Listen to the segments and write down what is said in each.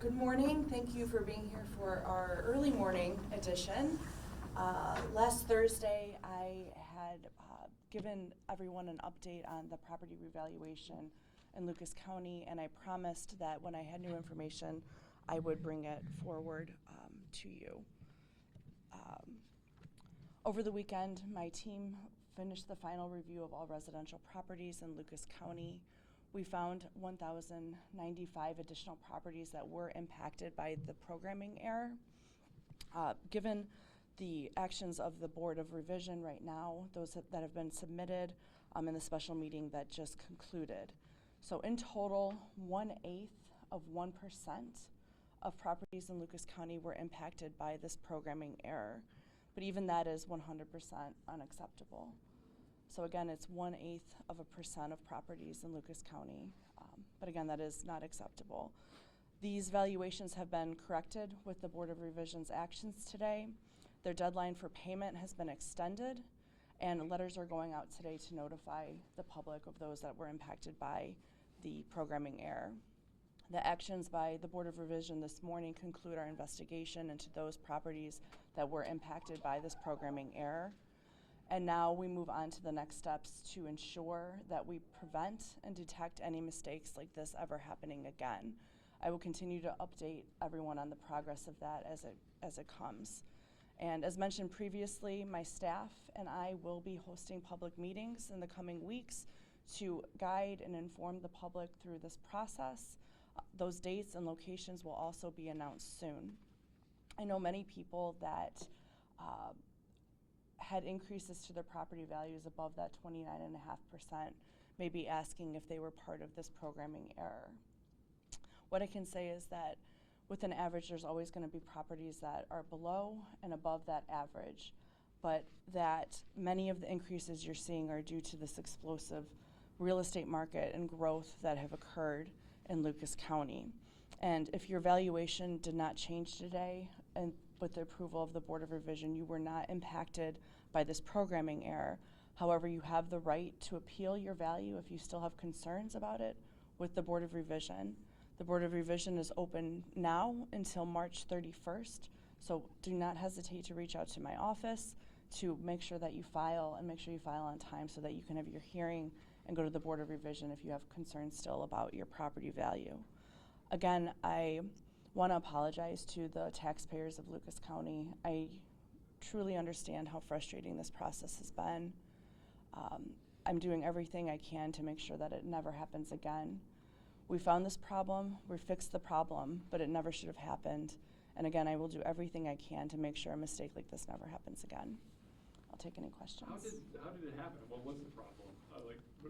Good morning. Thank you for being here for our early morning edition. Last Thursday, I had given everyone an update on the property revaluation in Lucas County, and I promised that when I had new information, I would bring it forward to you. Over the weekend, my team finished the final review of all residential properties in Lucas County. We found 1,095 additional properties that were impacted by the programming error. Given the actions of the Board of Revision right now, those that have been submitted in the special meeting that just concluded. So in total, 1/8 of 1% of properties in Lucas County were impacted by this programming error. But even that is 100% unacceptable. So again, it's 1/8 of a percent of properties in Lucas County. But again, that is not acceptable. These valuations have been corrected with the Board of Revision's actions today. Their deadline for payment has been extended, and letters are going out today to notify the public of those that were impacted by the programming error. The actions by the Board of Revision this morning conclude our investigation into those properties that were impacted by this programming error. And now we move on to the next steps to ensure that we prevent and detect any mistakes like this ever happening again. I will continue to update everyone on the progress of that as it comes. And as mentioned previously, my staff and I will be hosting public meetings in the coming weeks to guide and inform the public through this process. Those dates and locations will also be announced soon. I know many people that had increases to their property values above that 29.5% may be asking if they were part of this programming error. What I can say is that with an average, there's always going to be properties that are below and above that average, but that many of the increases you're seeing are due to this explosive real estate market and growth that have occurred in Lucas County. And if your valuation did not change today, and with the approval of the Board of Revision, you were not impacted by this programming error. However, you have the right to appeal your value if you still have concerns about it with the Board of Revision. The Board of Revision is open now until March 31st, so do not hesitate to reach out to my office to make sure that you file, and make sure you file on time so that you can have your hearing and go to the Board of Revision if you have concerns still about your property value. Again, I want to apologize to the taxpayers of Lucas County. I truly understand how frustrating this process has been. I'm doing everything I can to make sure that it never happens again. We found this problem, we fixed the problem, but it never should have happened. And again, I will do everything I can to make sure a mistake like this never happens again. I'll take any questions. How did it happen? What was the problem?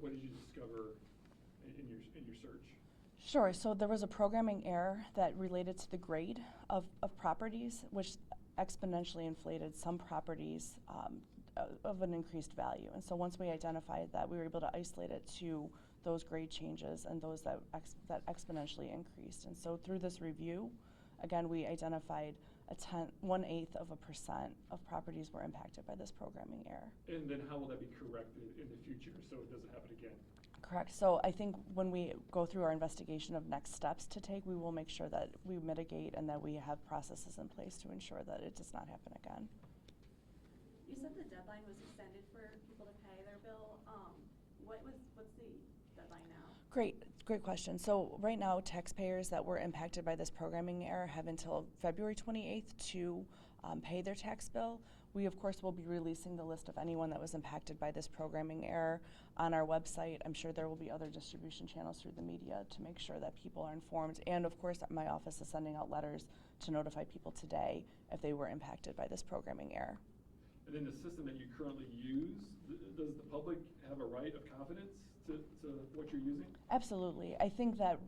What did you discover in your search? Sure, so there was a programming error that related to the grade of properties, which exponentially inflated some properties of an increased value. And so once we identified that, we were able to isolate it to those grade changes and those that exponentially increased. And so through this review, again, we identified 1/8 of a percent of properties were impacted by this programming error. And then how will that be corrected in the future so it doesn't happen again? Correct. So I think when we go through our investigation of next steps to take, we will make sure that we mitigate and that we have processes in place to ensure that it does not happen again. You said the deadline was extended for people to pay their bill. What's the deadline now? Great question. So right now, taxpayers that were impacted by this programming error have until February 28th to pay their tax bill. We, of course, will be releasing the list of anyone that was impacted by this programming error on our website. I'm sure there will be other distribution channels through the media to make sure that people are informed. And, of course, my office is sending out letters to notify people today if they were impacted by this programming error. And in the system that you currently use, does the public have a right of confidence to what you're using? Absolutely. I think that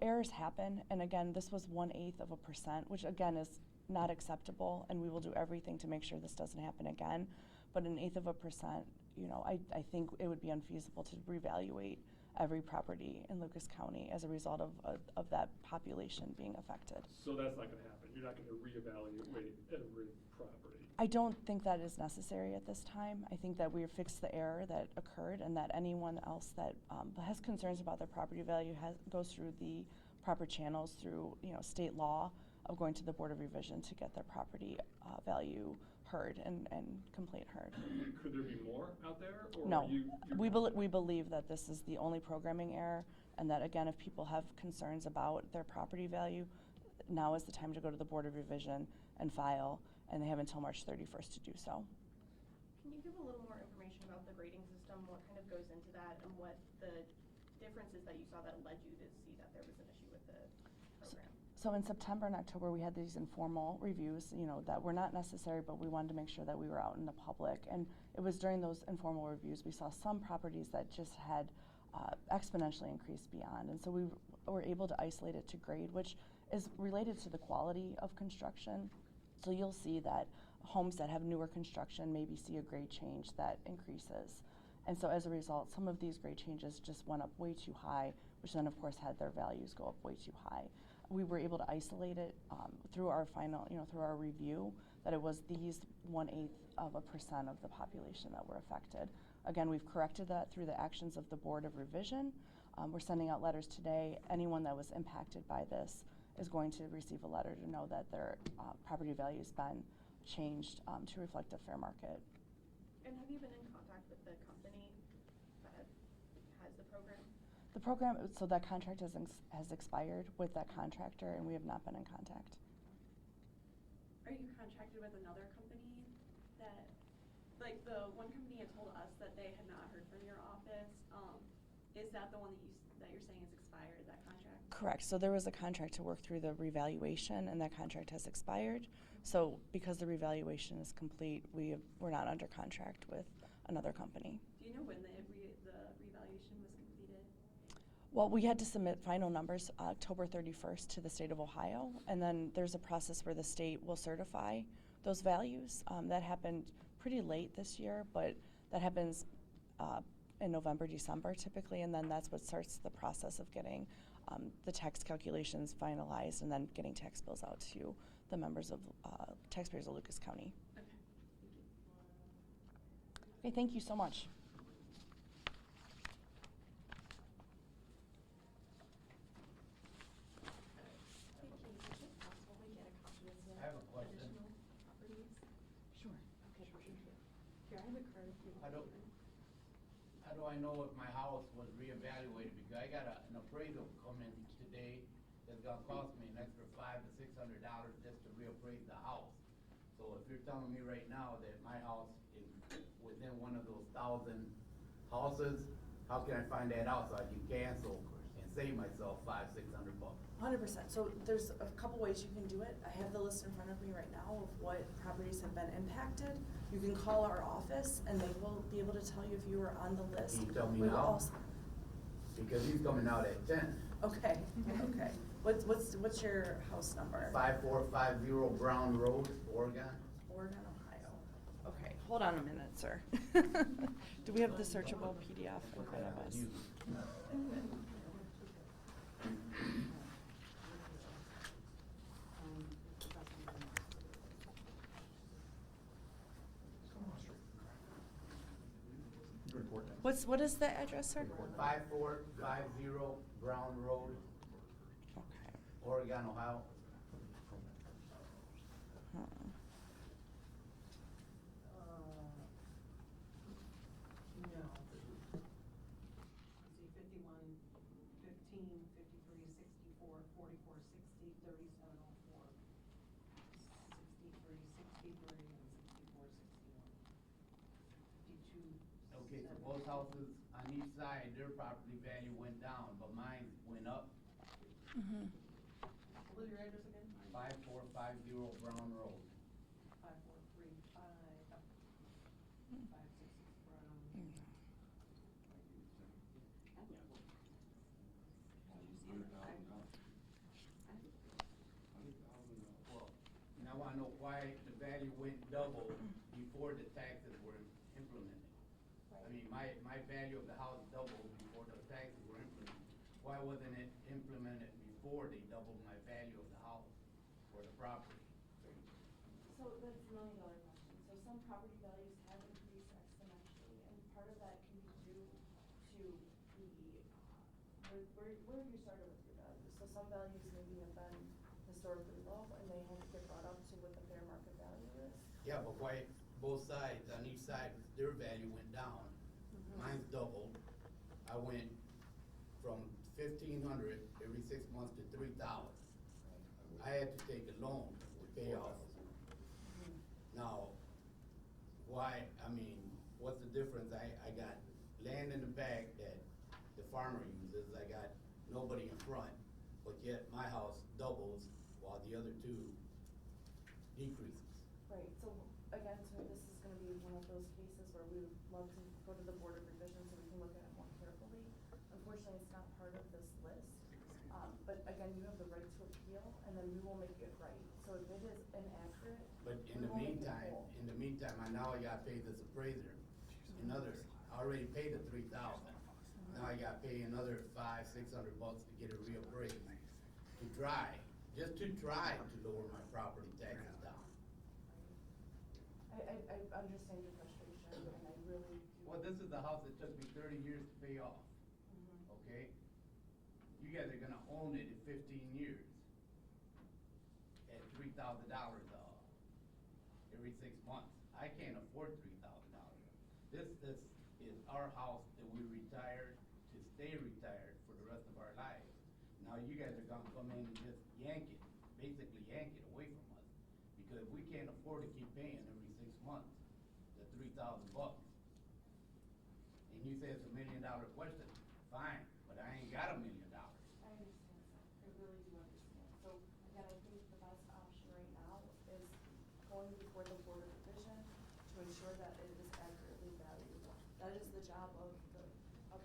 errors happen, and again, this was 1/8 of a percent, which again is not acceptable, and we will do everything to make sure this doesn't happen again. But 1/8 of a percent, I think it would be unfeasible to revaluate every property in Lucas County as a result of that population being affected. So that's not going to happen. You're not going to reevaluate every property. I don't think that is necessary at this time. I think that we fixed the error that occurred, and that anyone else that has concerns about their property value goes through the proper channels through, state law of going to the Board of Revision to get their property value heard and complaint heard. Could there be more out there, or No, are you? we believe that this is the only programming error, and that again, if people have concerns about their property value, now is the time to go to the Board of Revision and file, and they have until March 31st to do so. Can you give a little more information about the grading system, what kind of goes into that, and what the differences that you saw that led you to see that there was an issue with the program? So in September and October, we had these informal reviews, that were not necessary, but we wanted to make sure that we were out in the public. And it was during those informal reviews, we saw some properties that just had exponentially increased beyond. And so we were able to isolate it to grade, which is related to the quality of construction. So you'll see that homes that have newer construction maybe see a grade change that increases. And so as a result, some of these grade changes just went up way too high, which then of course had their values go up way too high. We were able to isolate it through our final, through our review, that it was these 0.1% of the population that were affected. Again, we've corrected that through the actions of the Board of Revision. We're sending out letters today. Anyone that was impacted by this is going to receive a letter to know that their property value has been changed to reflect a fair market. And have you been in contact with the company that has the program? The program, so that contract has expired with that contractor, and we have not been in contact. Are you contracted with another company that, like the one company had told us that they had not heard from your office? Is that the one that you're saying is expired, that contract? Correct. So there was a contract to work through the revaluation, and that contract has expired. So because the revaluation is complete, we're not under contract with another company. Do you know when the revaluation was completed? Well, we had to submit final numbers October 31st to the state of Ohio, and then there's a process where the state will certify those values. That happened pretty late this year, but that happens in November, December typically, and then that's what starts the process of getting the tax calculations finalized and then getting tax bills out to the members of taxpayers of Lucas County. Okay, thank you. Okay, thank you so much. I have a question. Sure. Here, I have a card. How do I know if my house was reevaluated? Because I got an appraisal coming today that's gonna cost me an extra $500 to $600 just to reappraise the house. So if you're telling me right now that my house is within one of those 1,000 houses, how can I find that out so I can cancel and save myself $500 to $600? 100%. So there's a couple ways you can do it. I have the list in front of me right now of what properties have been impacted. You can call our office and they will be able to tell you if you were on the list. Can you tell me We will now? also- Because he's coming out at 10. Okay, okay. What's your house number? 5450 Brown Road, Oregon. Oregon, Ohio. Okay, hold on a minute, sir. Do we have the searchable PDF in front of us? What is the address, sir? 5450 Brown Road, Okay. Oregon, Ohio. No. See, 51, 15, 53, 64, 44, 60, 37, 04, 63, 63, and 64, 61. 52. Okay, so both houses on each side, their property value went down, but mine went up. Mm-hmm. What was your address again? 5450 Brown Road. 5435, 566 Brown. Well, and I wanna know why the value went double before the taxes were implemented. I mean, my value of the house doubled before the taxes were implemented. Why wasn't it implemented before they doubled my value of the house or the property? So that's $1 million question. So some property values have increased exponentially, and part of that can be due to the, where have you started with your values? So some values maybe have been historically low and they have to get brought up to what the fair market value is. Yeah, but why, both sides, on each side, their value went down. Mine's doubled. I went from 1,500 every 6 months to 3,000. I had to take a loan to pay off. Now, why, I mean, what's the difference? I got land in the back that the farmer uses, I got nobody in front, but yet my house doubles while the other two decreases. Right, so again, to me, this is gonna be one of those cases where we would love to go to the Board of Revision so we can look at it more carefully. Unfortunately, it's not part of this list, but again, you have the right to appeal, and then we will make it right. So if it is inaccurate, But we in the will make it meantime, whole. I now gotta pay this appraiser, another, I already paid the 3,000. Now I gotta pay another $500-600 to get it reappraised, to try, just to try to lower my property taxes down. I understand your frustration, and I really do. Well, this is the house that took me 30 years to pay off, okay? You guys are gonna own it in 15 years at $3,000 every 6 months. I can't afford $3,000. This is our house that we retired to stay retired for the rest of our lives. Now you guys are gonna come in and just basically yank it away from us. Because we can't afford to keep paying every 6 months the $3,000. And you say it's $1 million question, fine, but I ain't got $1 million. I understand, sir. I really do understand. So, again, I think the best option right now is going before the Board of Revision to ensure that it is accurately valued. That is the job of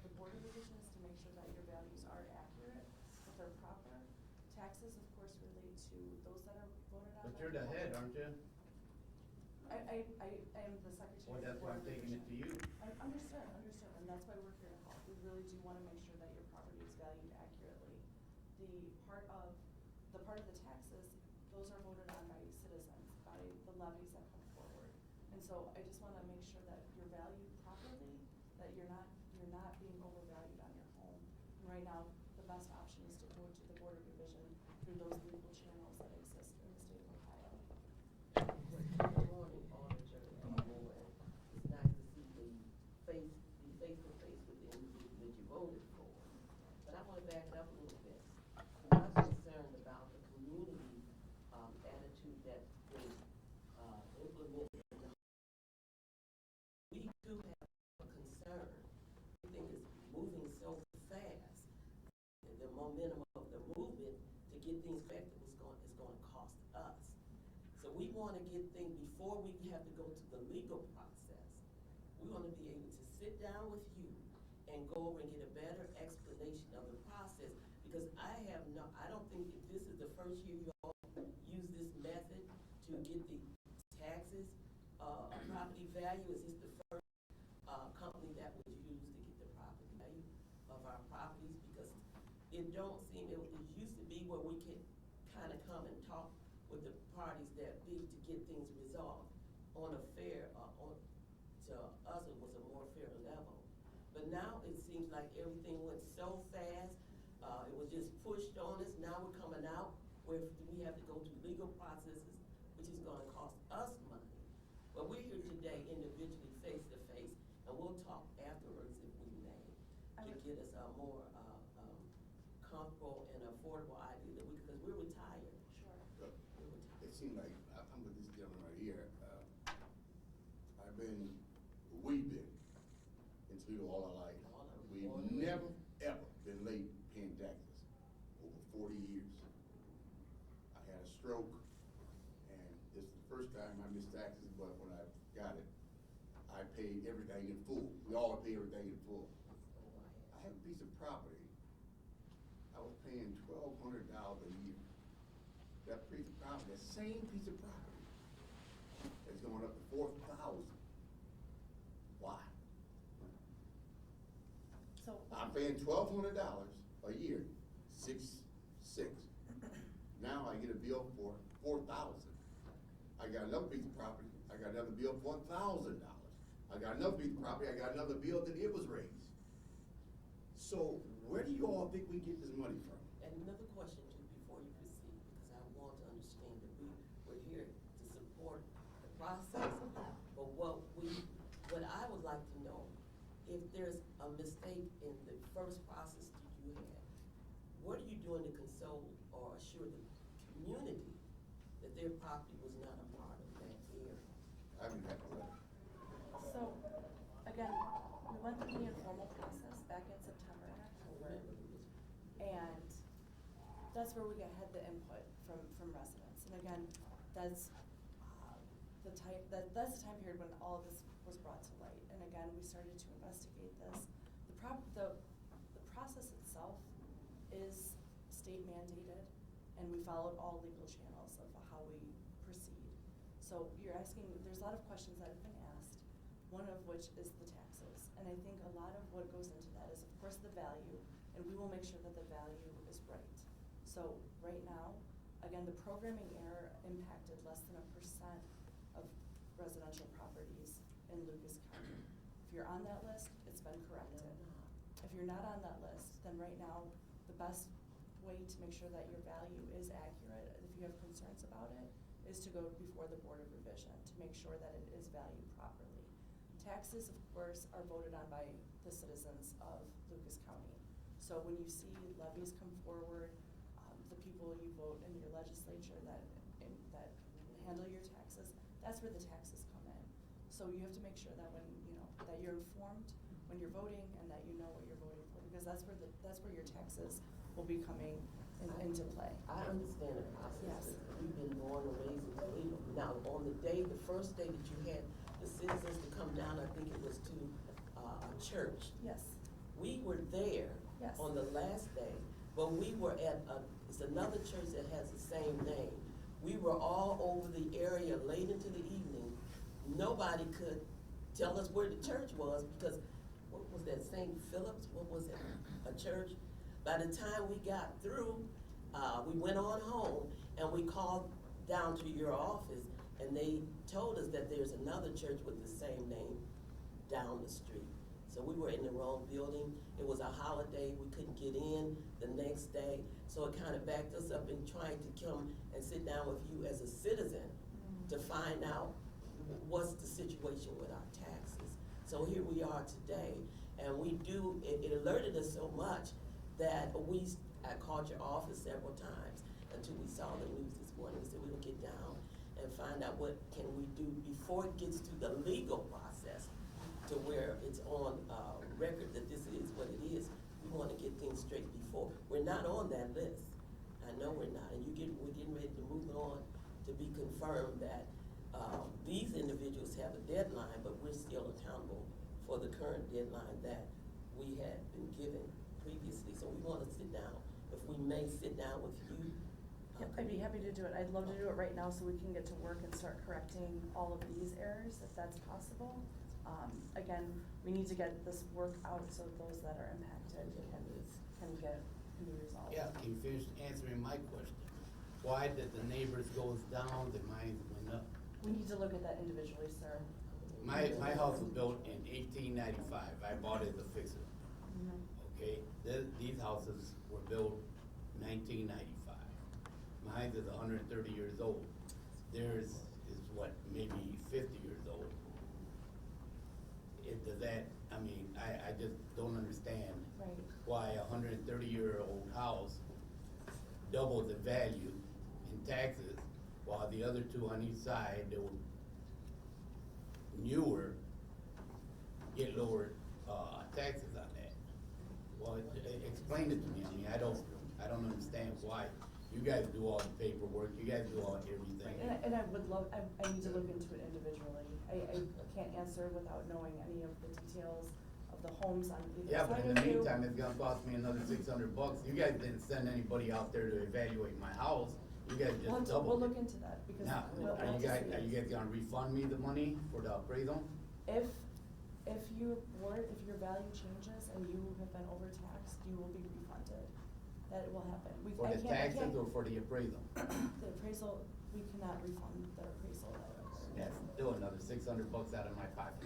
the Board of Revision, is to make sure that your values are accurate, that they're proper. Taxes, of course, relate to those that are voted on. But by you're the head, aren't you? I am the secretary. Well, of the that's why Board I'm of taking it to Revision. you. I understand, and that's why we're here to help. We really do wanna make sure that your property is valued accurately. The part of the taxes, those are voted on by citizens, by the levies that come forward. And so I just wanna make sure that you're valued properly, that you're not being overvalued on your home. And right now, the best option is to go to the Board of Revision through those legal channels that exist in the state of Ohio. Good morning, Auditor and Board. It's nice to see the face-to-face with the individual that you voted for. But I want to back it up a little bit. I'm not concerned about the community attitude that's been implemented. We do have a concern. Everything is moving so fast. The momentum of the movement to get things back is going to cost us. So we want to get things, before we have to go to the legal process, we want to be able to sit down with you and go over and get a better explanation of the process. Because I don't think that this is the first year you all use this method to get the taxes, property value. Is this the first company that was used to get the property value of our properties? Because it don't seem, it used to be where we could kind of come and talk with the parties that big to get things resolved on a fair, to us it was a more fair level. But now it seems like everything went so fast, it was just pushed on us. Now we're coming out where we have to go to legal processes, which is gonna cost us money. But we're here today individually, face to face, and we'll talk afterwards if we may, to get us a more comfortable and affordable idea that because we're retired. Sure. We're retired. It seems like, I'm with this gentleman right here, we've been in Toledo all our life. We've never, ever been late paying taxes, over 40 years. I had a stroke, and this is the first time I missed taxes, but when I got it, I paid everything in full. We all pay everything in full. I have a piece of property, I was paying $1,200 a year. That piece of property, that same piece of property, is going up to $4,000. Why? So. I'm paying $1,200 a year, 6.6. Now I get a bill for $4,000. I got another piece of property, I got another bill for $1,000. I got another piece of property, I got another bill that it was raised. So where do you all think we get this money from? And another question too, if there's a mistake in the first process that you had, what are you doing to console or assure the community that their property was not a part of that area? I haven't had that. So, again, we went through the informal process back in September and October. And that's where we had the input from residents. And again, that's that's the time period when all of this was brought to light. And again, we started to investigate this. The process itself is state mandated, and we followed all legal channels of how we proceed. So you're asking, there's a lot of questions that have been asked, one of which is the taxes. And I think a lot of what goes into that is, of course, the value, and we will make sure that the value is right. So right now, again, the programming error impacted less than 1% of residential properties in Lucas County. If you're on that list, it's been corrected. If you're not on that list, then right now, the best way to make sure that your value is accurate, if you have concerns about it, is to go before the Board of Revision to make sure that it is valued properly. Taxes, of course, are voted on by the citizens of Lucas County. So when you see levies come forward, the people you vote in your legislature that handle your taxes, that's where the taxes come in. So you have to make sure that that you're informed when you're voting and that you know what you're voting for, because that's where your taxes will be coming into play. I understand the process. Yes. We've been born and raised in Toledo. Now, on the first day that you had the citizens to come down, I think it was to a church. Yes. We were there Yes. on the last day, but we were at it's another church that has the same name. We were all over the area late into the evening. Nobody could tell us where the church was because, what was that, St. Philip's? What was it, a church? By the time we got through, we went on home and we called down to your office and they told us that there's another church with the same name down the street. So we were in the wrong building. It was a holiday. We couldn't get in the next day. So it kind of backed us up in trying to come and sit down with you as a citizen to find out what's the situation with our taxes. So here we are today, and it alerted us so much that I called your office several times until we saw the news this morning. We said we're gonna get down and find out what can we do before it gets to the legal process to where it's on record that this is what it is. We wanna get things straight before. We're not on that list. I know we're not, and we're getting ready to move on to be confirmed that these individuals have a deadline, but we're still accountable for the current deadline that we had been given previously. So we wanna sit down, if we may sit down with you. Yep, I'd be happy to do it. I'd love to do it right now so we can get to work and start correcting all of these errors, if that's possible. Again, we need to get this work out so those that are impacted can be resolved. Yeah, you finished answering my question. Why did the neighbors goes down, the mine went up? We need to look at that individually, sir. My house was built in 1895. I bought it as a fixer. Okay, these houses were built 1995. Mine is 130 years old. Theirs is what, maybe 50 years old. I just don't understand Right. why a 130-year-old house doubled the value in taxes, while the other two on each side, they were newer, get lower taxes on that. Well, explain it to me. I don't understand why. You guys do all the paperwork, you guys do all everything. And I would love, I need to look into it individually. I can't answer without knowing any of the details of the homes on either Yeah, but side in of the you. meantime, it's gonna cost me another $600. You guys didn't send anybody out there to evaluate my house. You guys We'll just doubled it. look into that because. Now, we'll are have you to see. guys gonna refund me the money for the appraisal? If your value changes and you have been overtaxed, you will be refunded. That will happen. For the taxes or for the appraisal? The appraisal, we cannot refund the appraisal that occurred. That's still another $600 out of my pocket.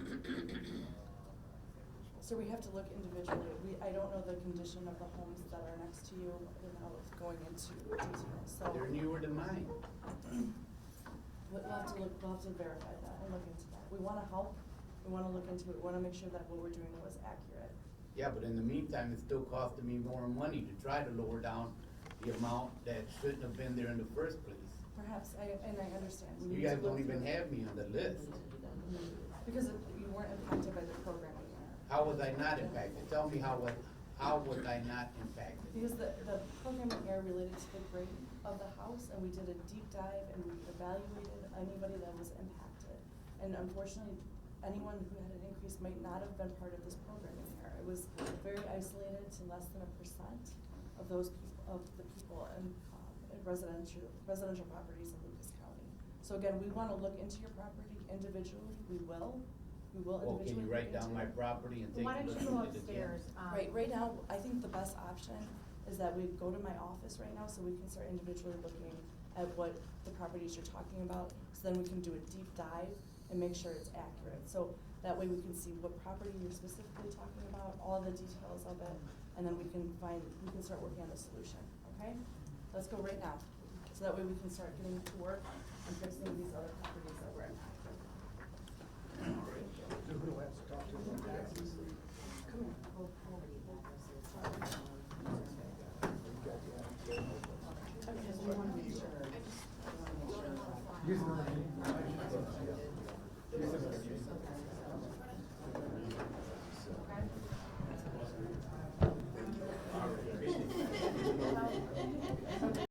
So we have to look individually. I don't know the condition of the homes that are next to you without going into detail, so. They're newer than mine. We'll have to verify that and look into that. We wanna help We wanna look into it, we wanna make sure that what we're doing was accurate. Yeah, but in the meantime, it's still costing me more money to try to lower down the amount that shouldn't have been there in the first place. Perhaps, and I understand. We You need to guys don't look even through it. have me on the list. Because you weren't impacted by the programming error. How was I not impacted? Tell me how was I not impacted? Because the programming error related to the grade of the house, and we did a deep dive and we evaluated anybody that was impacted. And unfortunately, anyone who had an increase might not have been part of this programming error. It was very isolated to less than 1% of those people, of the people in residential properties in Lucas County. So again, we wanna look into your property individually, we will Well, individually. can you look write down into my it. property and take Why a don't look you go at it again? upstairs? Right now, I think the best option is that we go to my office right now, so we can start individually looking at what the properties you're talking about. So then we can do a deep dive and make sure it's accurate. So that way we can see what property you're specifically talking about, all the details of it, and then we can start working on a solution, okay? Let's go right now. So that way we can start getting to work and fixing these other properties that were impacted. Who has to talk to them? Taxes? Because we wanna make sure. Use the-